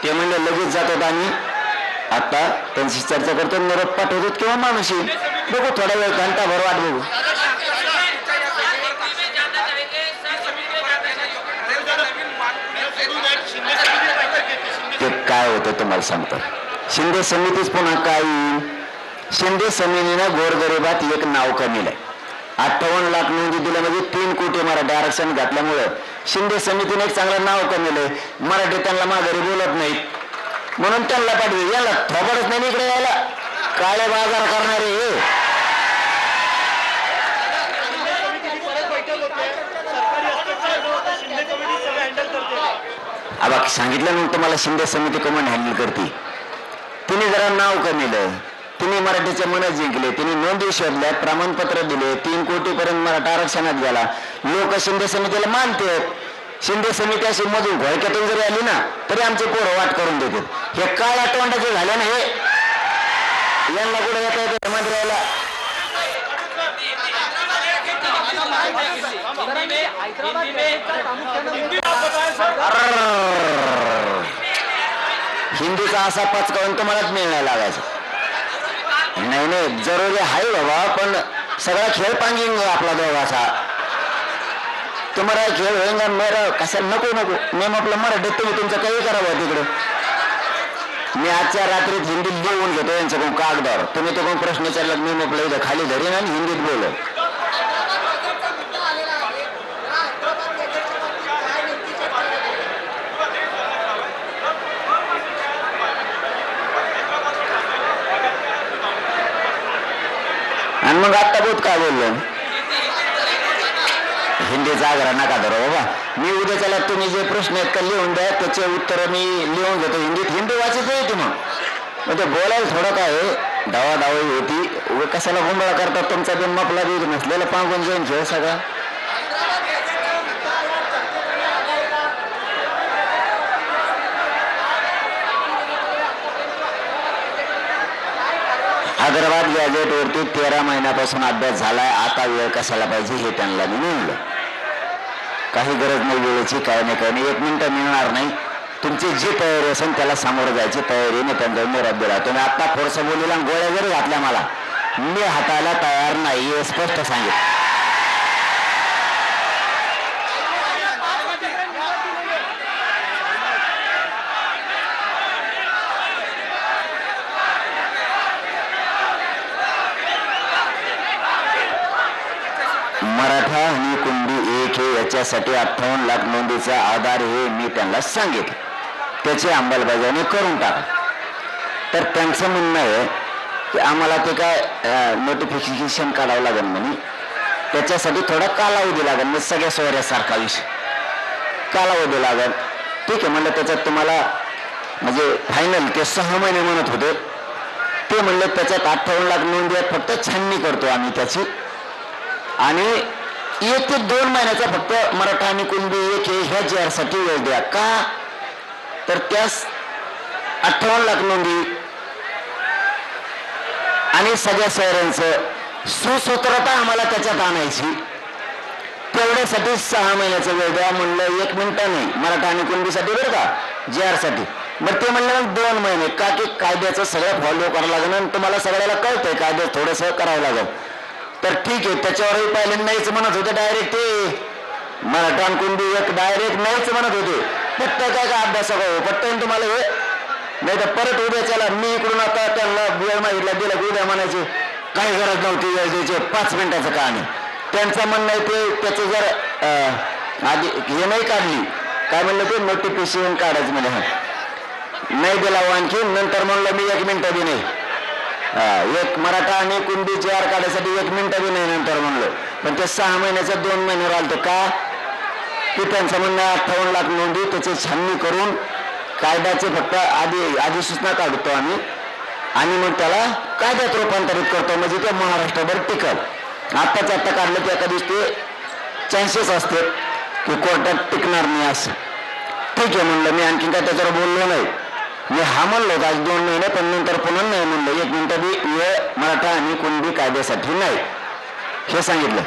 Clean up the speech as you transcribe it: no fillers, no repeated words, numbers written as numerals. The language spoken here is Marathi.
ते म्हणजे लगेच जातात आणि आता त्यांची चर्चा करतो, निरोप पाठवतात किंवा माणूस येईल. बघू थोडा वेळ, घंटाभर वाट बघू. ते काय होतं तुम्हाला सांगतो. शिंदे समितीच पुन्हा काय येईल. शिंदे समितीनं गोरगरिबात एक नाव कमीलंय. 58 लाख नोंदी दिल्या म्हणजे 3 कोटी मराठी आरक्षण घातल्यामुळं शिंदे समितीने एक चांगलं नाव कमीलंय. मराठी त्यांना माघारी बोलत नाहीत म्हणून त्यांना पाठवे. याला थोबडच नाही इकडे यायला, काळे बाजार करणारे हे. अब सांगितलं म्हणून तुम्हाला शिंदे समिती कमन हँडल करते. तिने जरा नाव कमीलं, तिने मराठीच्या मनात जिंकले, तिने नोंदी शोधल्या, प्रमाणपत्र दिले, 3 कोटीपर्यंत मराठा आरक्षणात गेला. लोक शिंदे समितीला मानतात. शिंदे समिती अशी मधून घोळक्यातून जरी आली ना तरी आमचे पोरं वाट करून देतात. हे काळ आठवंडाचे झाले ना, हे यांना कुठे येता येतं मंत्र्याला. हिंदीचा असा पचकावून तुम्हालाच मिळणार लागायचं. नाही नाही जरुरी आहे बाबा, पण सगळा खेळ पांगिंग आपला दोघाचा. तुम्हाला खेळ होईना मेरा कसा नको नको. नेम आपलं मराठीत तुम्ही तुमचं काही करावं तिकडं. मी आजच्या रात्रीत हिंदीत लिहून घेतो यांच्याकडून कागदावर. तुम्ही तो कोण प्रश्न विचारला मी आपलं इथं खाली धरीन आणि हिंदीत बोलो. आणि मग आत्ता बोध काय बोललो, हिंदीचा आग्रह नका धरो बाबा. मी उद्या त्याला तुम्ही जे प्रश्न आहेत का लिहून द्या, त्याचे उत्तर मी लिहून घेतो हिंदीत. हिंदी वाचत येते मग ते बोलायला थोडं काय धावाधावई होती. कशाला गोंधळ करतात तुमचा बिन मपला बी नसलेला पांगून जाईन खेळ सगळा. हैदराबाद गॅजेट वरती 13 महिन्यापासून अभ्यास झालाय. आता वेळ कशाला पाहिजे हे त्यांना मी म्हणलं. काही गरज नाही वेळेची, काय नाही काय नाही. 1 मिनिट मिळणार नाही. तुमची जी तयारी असेल त्याला सामोरं जायची तयारीने त्यांचा निरोप दिला. तुम्ही आत्ता फोर्स बोलीला गोळ्या जरी घातल्या मला, मी हाताला तयार नाही हे स्पष्ट सांगितलं. मराठा आणि कुणबी एक हे याच्यासाठी 58 लाख नोंदीचा आधार हे मी त्यांना सांगितलं. त्याची अंमलबजावणी करून टाका. तर त्यांचं म्हणणं आहे की आम्हाला ते काय नोटिफिकेशन काढावं लागेल म्हणे, त्याच्यासाठी थोडा कालावधी लागेल. म्हणजे सगळ्या सोयऱ्यासारखा विषय कालावधी लागेल. ठीक आहे म्हणलं. त्याच्यात तुम्हाला म्हणजे फायनल ते 6 महिने म्हणत होते. ते म्हणले त्याच्यात 58 लाख नोंदी आहेत, फक्त छाननी करतो आम्ही त्याची. आणि 1 ते 2 महिन्याचा फक्त मराठा आणि कुणबी एक ह्या JR साठी वेळ द्या. का तर त्यास 58 लाख नोंदी आणि सगळ्या शहरांचं सुसूत्रता आम्हाला त्याच्यात आणायची. तेवढ्यासाठी 6 महिन्याचा वेळ द्या म्हणलं. 1 मिनिट नाही मराठा आणि कुणबीसाठी बरं का, JR साठी. मग ते म्हणलं मग 2 महिने का की कायद्याचं सगळं फॉलो करावं लागेल आणि तुम्हाला सगळ्याला कळतंय कायद्यात थोडंसं करावं लागेल. तर ठीक आहे. त्याच्यावरही पहिले नाहीच म्हणत होते डायरेक्ट. ते मराठा कुणबी एक डायरेक्ट नाहीच म्हणत होते. फक्त काय का अभ्यास पटकन तुम्हाला हे नाही तर परत उद्याच्याला मी इकडून आता त्यांना वेळ मागितला दिला उद्या म्हणायचे काही गरज नव्हती वेळ द्यायचे 5 मिनिटाचं कहाणी. त्यांचं म्हणणं आहे ते त्याचं जर आधी हे नाही काढली काय म्हणलं ते नोटिफिकेशन काढायचं म्हणजे नाही दिला आणखी. नंतर म्हणलं मी 1 मिनिट बी नाही. एक मराठा आणि कुणबी JR काढायसाठी 1 मिनिट बी नाही नंतर म्हणलं. पण ते 6 महिन्याचं 2 महिने राहिलं. का की त्यांचं म्हणणं 58 लाख नोंदी त्याची छाननी करून कायद्याचे फक्त अधिसूचना काढतो आम्ही आणि मग त्याला कायद्यात रूपांतरित करतो म्हणजे ते महाराष्ट्रभर टिकल. आत्ताच्या आत्ता काढलं की एका दिवशी ते चान्सेस असते की कोर्टात टिकणार नाही असं. ठीक आहे म्हणलं. मी आणखी काय त्याच्यावर बोललो नाही. मी हा म्हणलो आज 2 महिने पण नंतर पुन्हा नाही म्हणलं. 1 मिनिट बी वेळ मराठा आणि कुणबी कायद्यासाठी नाही हे सांगितलं.